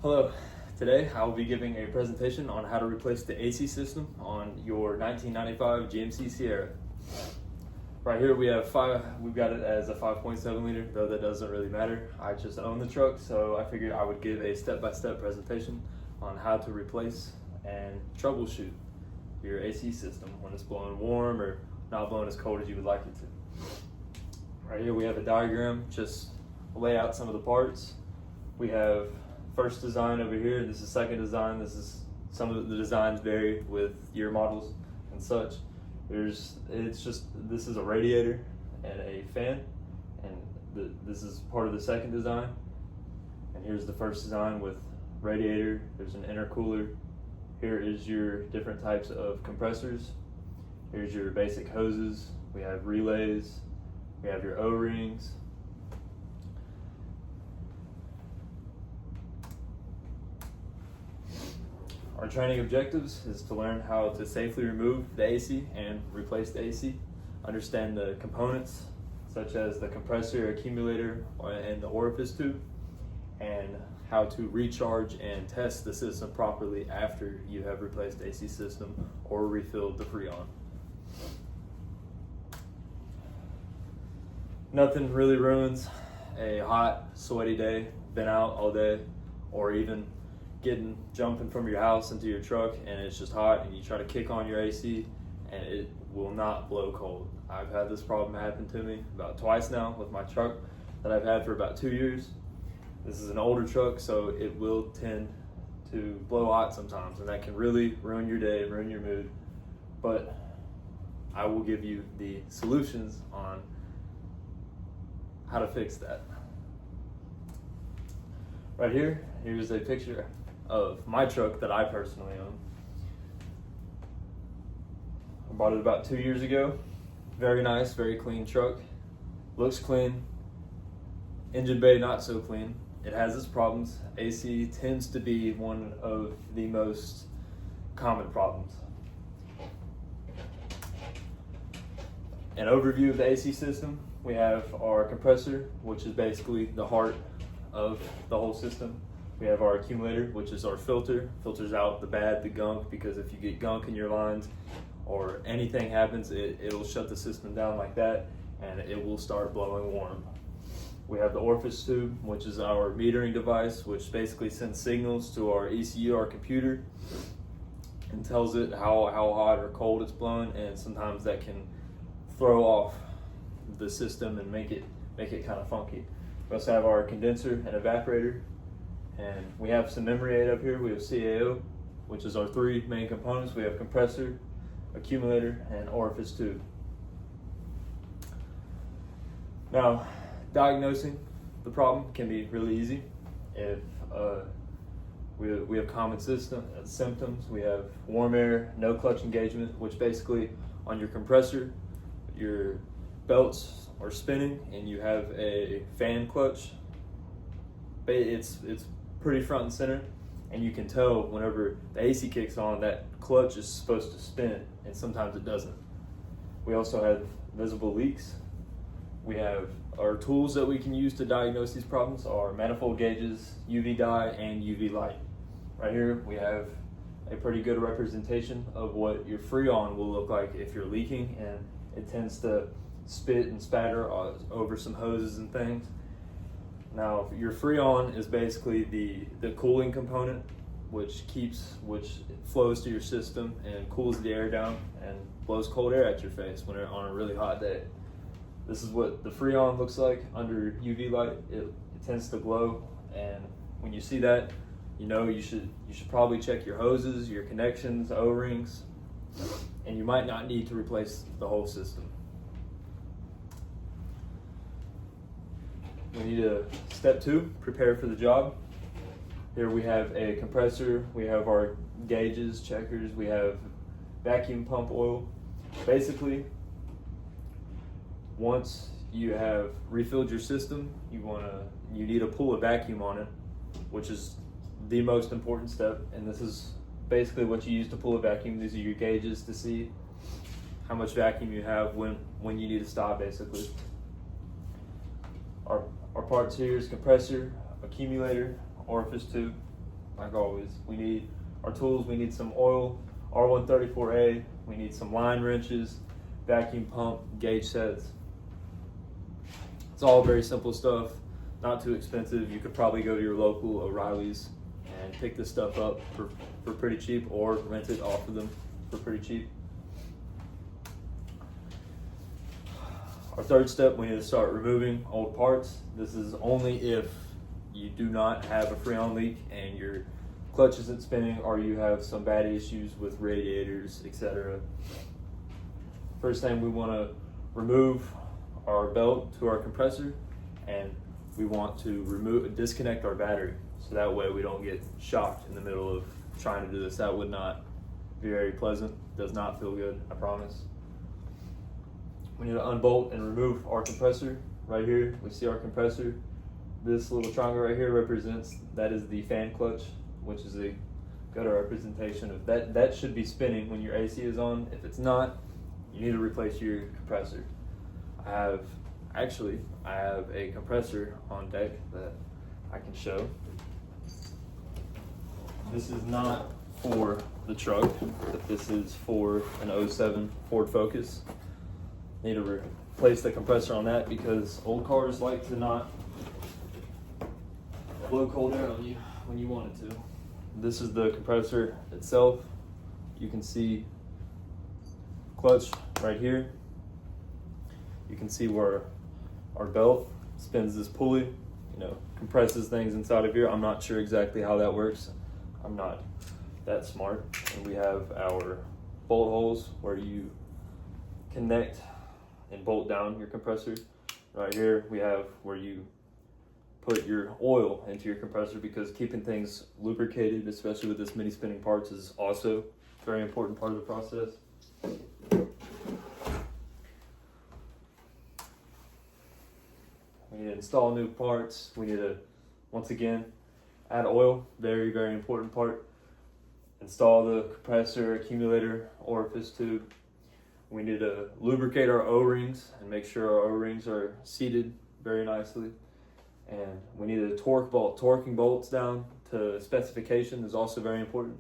Hello, today I will be giving a presentation on how to replace the AC system on your 1995 GMC Sierra. Right here we've got it as a 5.7 liter, though that doesn't really matter. I just own the truck, so I figured I would give a step-by-step presentation on how to replace and troubleshoot your AC system when it's blowing warm or not blowing as cold as you would like it to. Right here we have a diagram, just lay out some of the parts. We have first design over here, this is second design. Some of the designs vary with year models and such. This is a radiator and a fan, and this is part of the second design. And here's the first design with radiator. There's an intercooler. Here is your different types of compressors. Here's your basic hoses. We have relays. We have your O-rings. Our training objectives is to learn how to safely remove the AC and replace the AC, understand the components such as the compressor, accumulator, and the orifice tube, and how to recharge and test the system properly after you have replaced the AC system or refilled the Freon. Nothing really ruins a hot, sweaty day, been out all day, or even jumping from your house into your truck and it's just hot and you try to kick on your AC and it will not blow cold. I've had this problem happen to me about twice now with my truck that I've had for about 2 years. This is an older truck, so it will tend to blow hot sometimes, and that can really ruin your day, ruin your mood. But I will give you the solutions on how to fix that. Right here, here's a picture of my truck that I personally own. I bought it about 2 years ago. Very nice, very clean truck. Looks clean. Engine bay not so clean. It has its problems. AC tends to be one of the most common problems. An overview of the AC system. We have our compressor, which is basically the heart of the whole system. We have our accumulator, which is our filters out the bad, the gunk, because if you get gunk in your lines or anything happens, it'll shut the system down like that and it will start blowing warm. We have the orifice tube, which is our metering device, which basically sends signals to our ECU, our computer, and tells it how hot or cold it's blowing, and sometimes that can throw off the system and make it kind of funky. We also have our condenser and evaporator. And we have some memory aid up here. We have CAO, which is our three main components. We have compressor, accumulator, and orifice tube. Now, diagnosing the problem can be really easy. If we have common symptoms, we have warm air, no clutch engagement, which basically on your compressor, your belts are spinning and you have a fan clutch. It's pretty front and center, and you can tell whenever the AC kicks on, that clutch is supposed to spin, and sometimes it doesn't. We also have visible leaks. We have our tools that we can use to diagnose these problems are manifold gauges, UV dye, and UV light. Right here we have a pretty good representation of what your Freon will look like if you're leaking, and it tends to spit and spatter over some hoses and things. Now, your Freon is basically the cooling component, which flows to your system and cools the air down and blows cold air at your face when on a really hot day. This is what the Freon looks like under UV light. It tends to glow, and when you see that, you know you should probably check your hoses, your connections, O-rings, and you might not need to replace the whole system. We need step 2, prepare for the job. Here we have a compressor, we have our gauges, checkers, we have vacuum pump oil. Basically, once you have refilled your system, you need to pull a vacuum on it, which is the most important step. And this is basically what you use to pull a vacuum. These are your gauges to see how much vacuum you have when you need to stop, basically. Our parts here is compressor, accumulator, orifice tube, like always, we need our tools. We need some oil, R134A. We need some line wrenches, vacuum pump, gauge sets. It's all very simple stuff, not too expensive. You could probably go to your local O'Reilly's and pick this stuff up for pretty cheap, or rent it off of them for pretty cheap. Our third step, we need to start removing old parts. This is only if you do not have a Freon leak and your clutch isn't spinning, or you have some bad issues with radiators, etc. First thing, we want to remove our belt to our compressor, and we want to disconnect our battery, so that way we don't get shocked in the middle of trying to do this. That would not be very pleasant. Does not feel good, I promise. We need to unbolt and remove our compressor. Right here, we see our compressor. This little triangle right here that is the fan clutch, which is a good representation of that. That should be spinning when your AC is on. If it's not, you need to replace your compressor. I have a compressor on deck that I can show. This is not for the truck, but this is for an 07 Ford Focus. Need to replace the compressor on that because old cars like to not blow cold air on you when you want it to. This is the compressor itself. You can see clutch right here. You can see where our belt spins this pulley, compresses things inside of here. I'm not sure exactly how that works. I'm not that smart. And we have our bolt holes where you connect and bolt down your compressor. Right here we have where you put your oil into your compressor, because keeping things lubricated, especially with this many spinning parts, is also a very important part of the process. We need to install new parts. We need to, once again, add oil. Very, very important part. Install the compressor, accumulator, orifice tube. We need to lubricate our O-rings and make sure our O-rings are seated very nicely. And we need a torque bolt. Torquing bolts down to specification is also very important.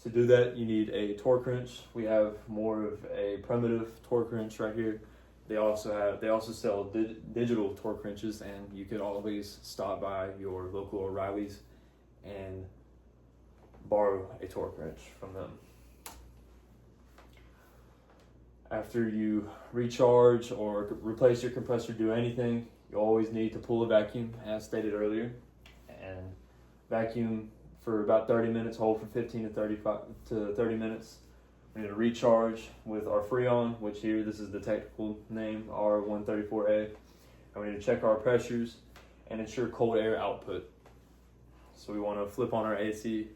To do that, you need a torque wrench. We have more of a primitive torque wrench right here. They also sell digital torque wrenches, and you could always stop by your local O'Reilly's and borrow a torque wrench from them. After you recharge or replace your compressor, do anything, you always need to pull a vacuum, as stated earlier, and vacuum for about 30 minutes, hold for 15 to 30 minutes. We need to recharge with our Freon, which here, this is the technical name, R134A. And we need to check our pressures and ensure cold air output. So we want to flip on our AC,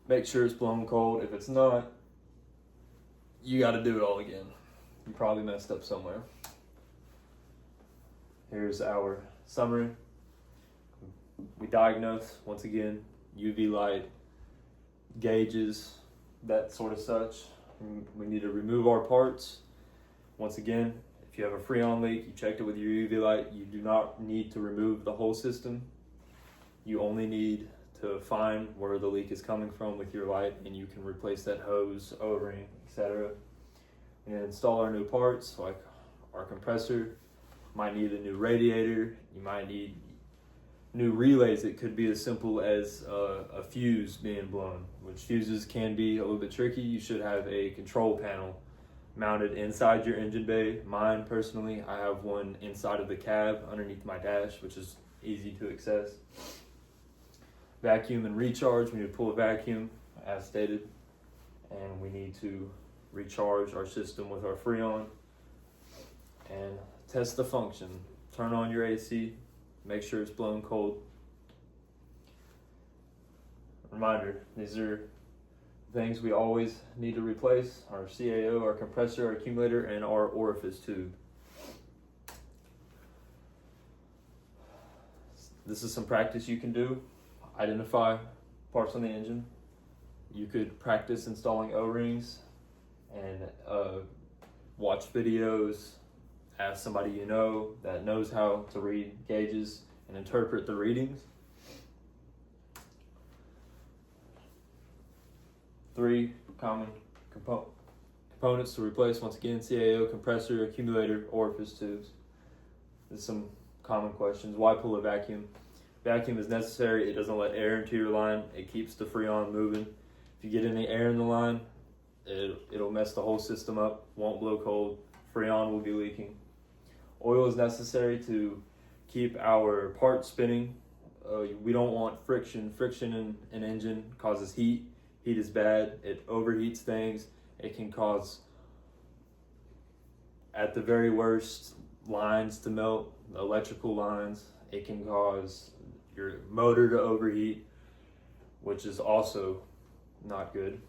make sure it's blown cold. If it's not, you got to do it all again. You probably messed up somewhere. Here's our summary. We diagnose, once again, UV light, gauges, that sort of such. We need to remove our parts. Once again, if you have a Freon leak, you checked it with your UV light, you do not need to remove the whole system. You only need to find where the leak is coming from with your light, and you can replace that hose, O-ring, etc. And install our new parts, like our compressor. Might need a new radiator. You might need new relays. It could be as simple as a fuse being blown, which fuses can be a little bit tricky. You should have a control panel mounted inside your engine bay. Mine, personally, I have one inside of the cab underneath my dash, which is easy to access. Vacuum and recharge. We need to pull a vacuum, as stated, and we need to recharge our system with our Freon and test the function. Turn on your AC, make sure it's blown cold. Reminder, these are things we always need to replace: our CAO, our compressor, our accumulator, and our orifice tube. This is some practice you can do. Identify parts on the engine. You could practice installing O-rings and watch videos, ask somebody you know that knows how to read gauges and interpret the readings. 3 common components to replace. Once again, CAO, compressor, accumulator, orifice tubes. There's some common questions. Why pull a vacuum? Vacuum is necessary. It doesn't let air into your line. It keeps the freon moving. If you get any air in the line, it'll mess the whole system up. Won't blow cold. Freon will be leaking. Oil is necessary to keep our parts spinning. We don't want friction. Friction in an engine causes heat. Heat is bad. It overheats things. It can cause, at the very worst, lines to melt, electrical lines. It can cause your motor to overheat, which is also not good.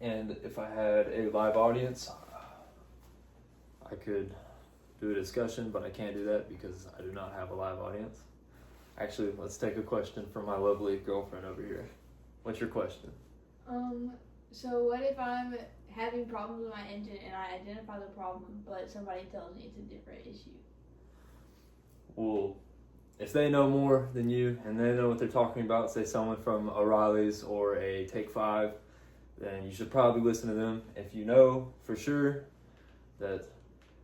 And if I had a live audience, I could do a discussion, but I can't do that because I do not have a live audience. Actually, let's take a question from my lovely girlfriend over here. What's your question? So what if I'm having problems with my engine and I identify the problem, but somebody tells me it's a different issue? Well, if they know more than you and they know what they're talking about, say someone from O'Reilly's or a Take 5, then you should probably listen to them. If you know for sure that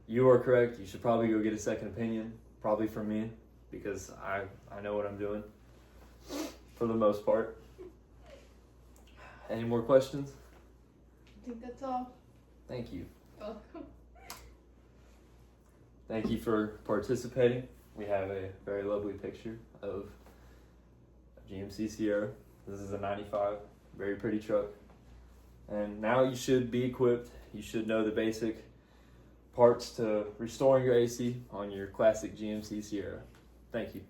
you are correct, you should probably go get a second opinion, probably from me, because I know what I'm doing for the most part. Any more questions? I think that's all. Thank you. Welcome. Thank you for participating. We have a very lovely picture of a GMC Sierra. This is a 95, very pretty truck. And now you should be equipped. You should know the basic parts to restoring your AC on your classic GMC Sierra. Thank you.